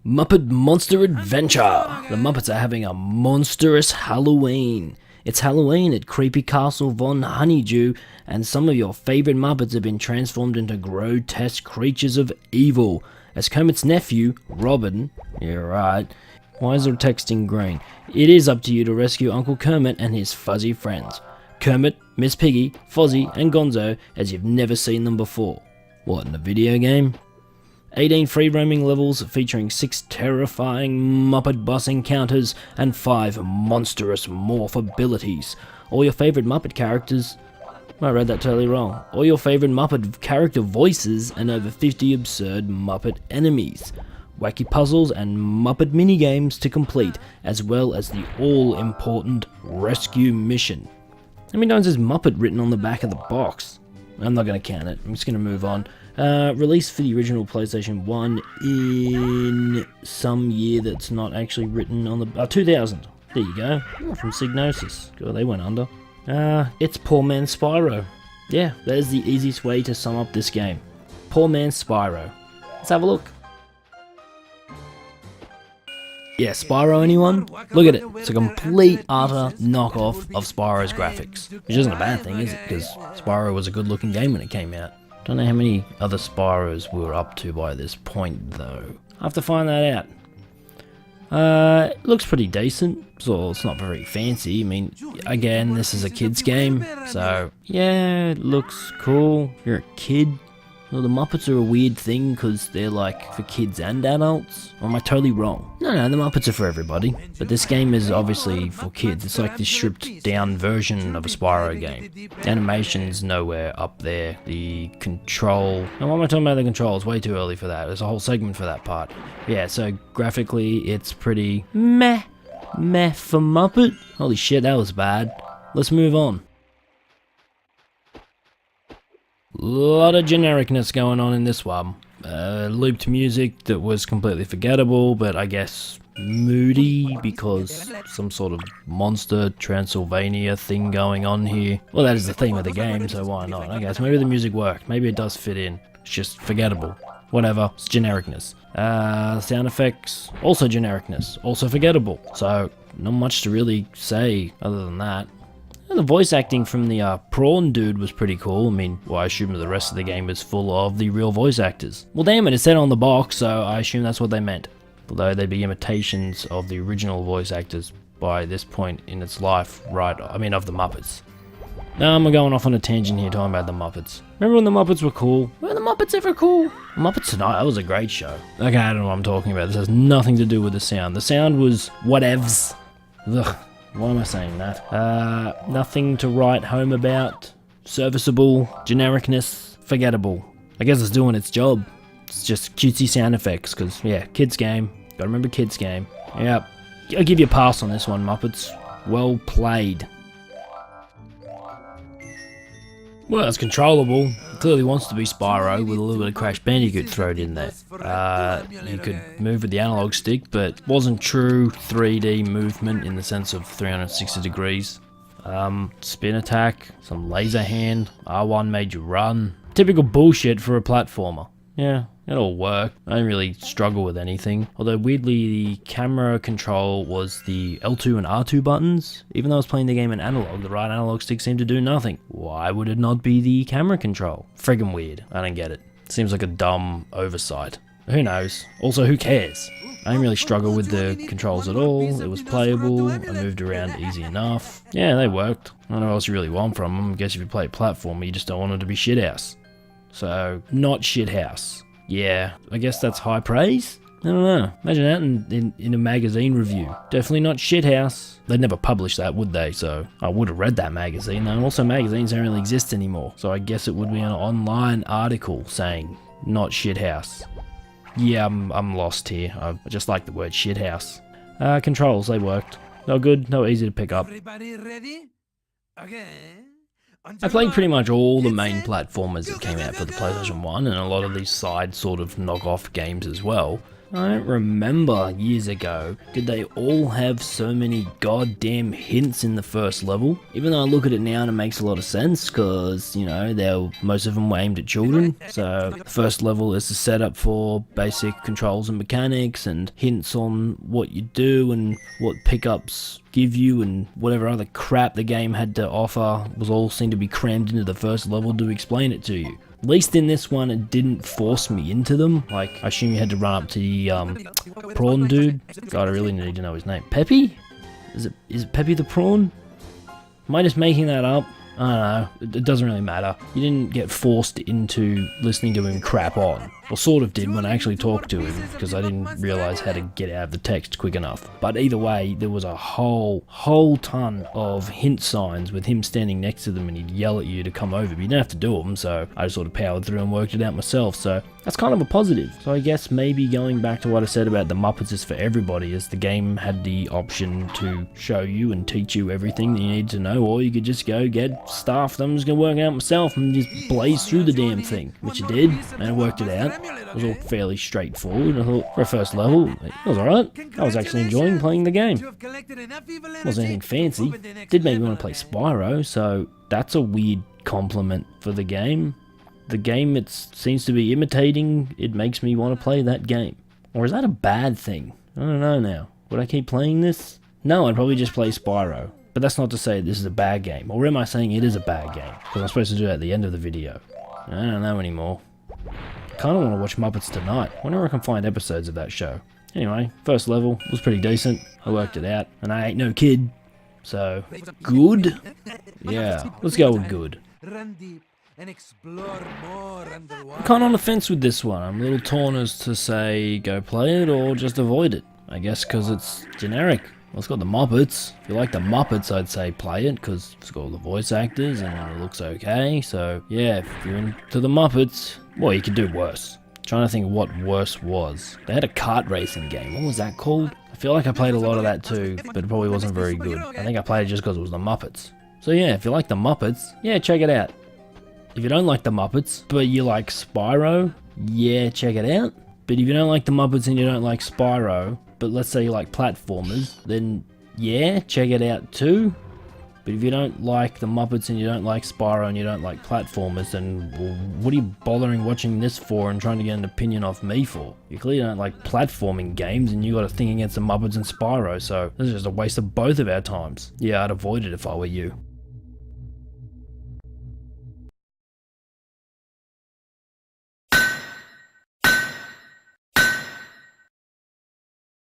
Muppet Monster Adventure! The Muppets are having a monstrous Halloween. It's Halloween at Creepy Castle Von Honeydew, and some of your favourite Muppets have been transformed into grotesque creatures of evil. As Kermit's nephew, Robin, you're right, why is there text in green? It is up to you to rescue Uncle Kermit and his fuzzy friends. Kermit, Miss Piggy, Fozzie, and Gonzo as you've never seen them before. What, in a video game? 18 free-roaming levels featuring 6 terrifying Muppet boss encounters and 5 monstrous morph abilities. All your favourite Muppet characters... I read that totally wrong. All your favourite Muppet character voices and over 50 absurd Muppet enemies. Wacky puzzles and Muppet minigames to complete, as well as the all-important rescue mission. How many times is Muppet written on the back of the box? I'm not going to count it, I'm just going to move on. Released for the original PlayStation 1 in some year that's not actually written on the... 2000. There you go. Oh, from Psygnosis. God, they went under. It's Poor Man Spyro. Yeah, that is the easiest way to sum up this game. Poor Man Spyro. Let's have a look. Yeah, Spyro, anyone? Look at it. It's a complete, utter knockoff of Spyro's graphics. Which isn't a bad thing, is it? Because Spyro was a good looking game when it came out. Don't know how many other Spyros we were up to by this point, though. I have to find that out. It looks pretty decent, so it's not very fancy. I mean, again, this is a kid's game, so yeah, it looks cool. If you're a kid. Well, the Muppets are a weird thing because they're like for kids and adults. Or am I totally wrong? No, the Muppets are for everybody. But this game is obviously for kids. It's like this stripped down version of a Spyro game. The animation's nowhere up there. The control... Now, why am I talking about the controls? Way too early for that. There's a whole segment for that part. Yeah, so graphically it's pretty meh. Meh for Muppet? Holy shit, that was bad. Let's move on. Lot of genericness going on in this one. Looped music that was completely forgettable, but I guess moody because some sort of monster Transylvania thing going on here. Well, that is the theme of the game, so why not? I guess maybe the music worked. Maybe it does fit in. It's just forgettable. Whatever. It's genericness. Sound effects, also genericness. Also forgettable. So, not much to really say other than that. And the voice acting from the prawn dude was pretty cool. I mean, well, I assume the rest of the game is full of the real voice actors. Well, damn it said on the box, so I assume that's what they meant. Although they'd be imitations of the original voice actors by this point in its life, right? I mean, of the Muppets. Now I'm going off on a tangent here talking about the Muppets. Remember when the Muppets were cool? Were the Muppets ever cool? Muppets Tonight, that was a great show. Okay, I don't know what I'm talking about. This has nothing to do with the sound. The sound was whatevs. Ugh. Why am I saying that? Nothing to write home about. Serviceable. Genericness. Forgettable. I guess it's doing its job. It's just cutesy sound effects, because, yeah, kids game. Gotta remember kids game. Yep. I'll give you a pass on this one, Muppets. Well played. Well, it's controllable. It clearly wants to be Spyro with a little bit of Crash Bandicoot thrown in there. You could move with the analog stick, but wasn't true 3D movement in the sense of 360 degrees. Spin attack, some laser hand, R1 made you run. Typical bullshit for a platformer. Yeah, it all worked. I didn't really struggle with anything. Although weirdly, the camera control was the L2 and R2 buttons. Even though I was playing the game in analog, the right analog stick seemed to do nothing. Why would it not be the camera control? Friggin' weird. I don't get it. Seems like a dumb oversight. Who knows? Also, who cares? I didn't really struggle with the controls at all. It was playable. I moved around easy enough. Yeah, they worked. I don't know what else you really want from them. I guess if you play a platformer, you just don't want it to be shithouse. So, not shithouse. Yeah, I guess that's high praise? I don't know. Imagine that in a magazine review. Definitely not shithouse. They'd never publish that, would they? So, I would have read that magazine. And also, magazines don't really exist anymore. So, I guess it would be an online article saying, not shithouse. Yeah, I'm lost here. I just like the word shithouse. Controls, they worked. They were good, they were easy to pick up. Everybody ready? Okay. I played pretty much all the main platformers that came out for the PlayStation 1 and a lot of these side sort of knockoff games as well. I don't remember years ago, did they all have so many goddamn hints in the first level? Even though I look at it now and it makes a lot of sense, cause, you know, most of them were aimed at children. So, the first level is the setup for basic controls and mechanics and hints on what you do and what pickups give you, and whatever other crap the game had to offer was all seemed to be crammed into the first level to explain it to you. At least in this one, it didn't force me into them. Like, I assume you had to run up to the prawn dude. God, I really need to know his name. Peppy? Is it Peppy the prawn? Am I just making that up? I don't know. It doesn't really matter. You didn't get forced into listening to him crap on. Well, sort of did when I actually talked to him, because I didn't realise how to get out of the text quick enough. But either way, there was a whole ton of hint signs with him standing next to them, and he'd yell at you to come over, but you didn't have to do them, so I just sort of powered through and worked it out myself, so that's kind of a positive. So I guess maybe going back to what I said about the Muppets is for everybody, is the game had the option to show you and teach you everything that you need to know, or you could just go get stuff that I'm just going to work out myself and just blaze through the damn thing, which I did, and I worked it out. It was all fairly straightforward. I thought for a first level, it was alright. I was actually enjoying playing the game. It wasn't anything fancy. It did make me want to play Spyro, so that's a weird compliment for the game. The game it seems to be imitating, it makes me want to play that game. Or is that a bad thing? I don't know now. Would I keep playing this? No, I'd probably just play Spyro. But that's not to say this is a bad game. Or am I saying it is a bad game? Because I'm supposed to do that at the end of the video. I don't know anymore. I kind of want to watch Muppets tonight. I wonder if I can find episodes of that show. Anyway, first level was pretty decent. I worked it out. And I ain't no kid. So, good? Yeah, let's go with good. Run deep and explore more underwater. I'm kind of on the fence with this one. I'm a little torn as to say go play it or just avoid it. I guess because it's generic. Well, it's got the Muppets. If you like the Muppets, I'd say play it, because it's got all the voice actors and it looks okay. So, yeah, if you're into the Muppets, well, you could do worse. I'm trying to think of what worse was. They had a kart racing game. What was that called? I feel like I played a lot of that too, but it probably wasn't very good. I think I played it just because it was the Muppets. So yeah, if you like the Muppets, yeah, check it out. If you don't like the Muppets, but you like Spyro, yeah, check it out. But if you don't like the Muppets and you don't like Spyro, but let's say you like platformers, then yeah, check it out too. But if you don't like the Muppets and you don't like Spyro and you don't like platformers, then well, what are you bothering watching this for and trying to get an opinion off me for? You clearly don't like platforming games and you got a thing against the Muppets and Spyro, so this is just a waste of both of our times. Yeah, I'd avoid it if I were you.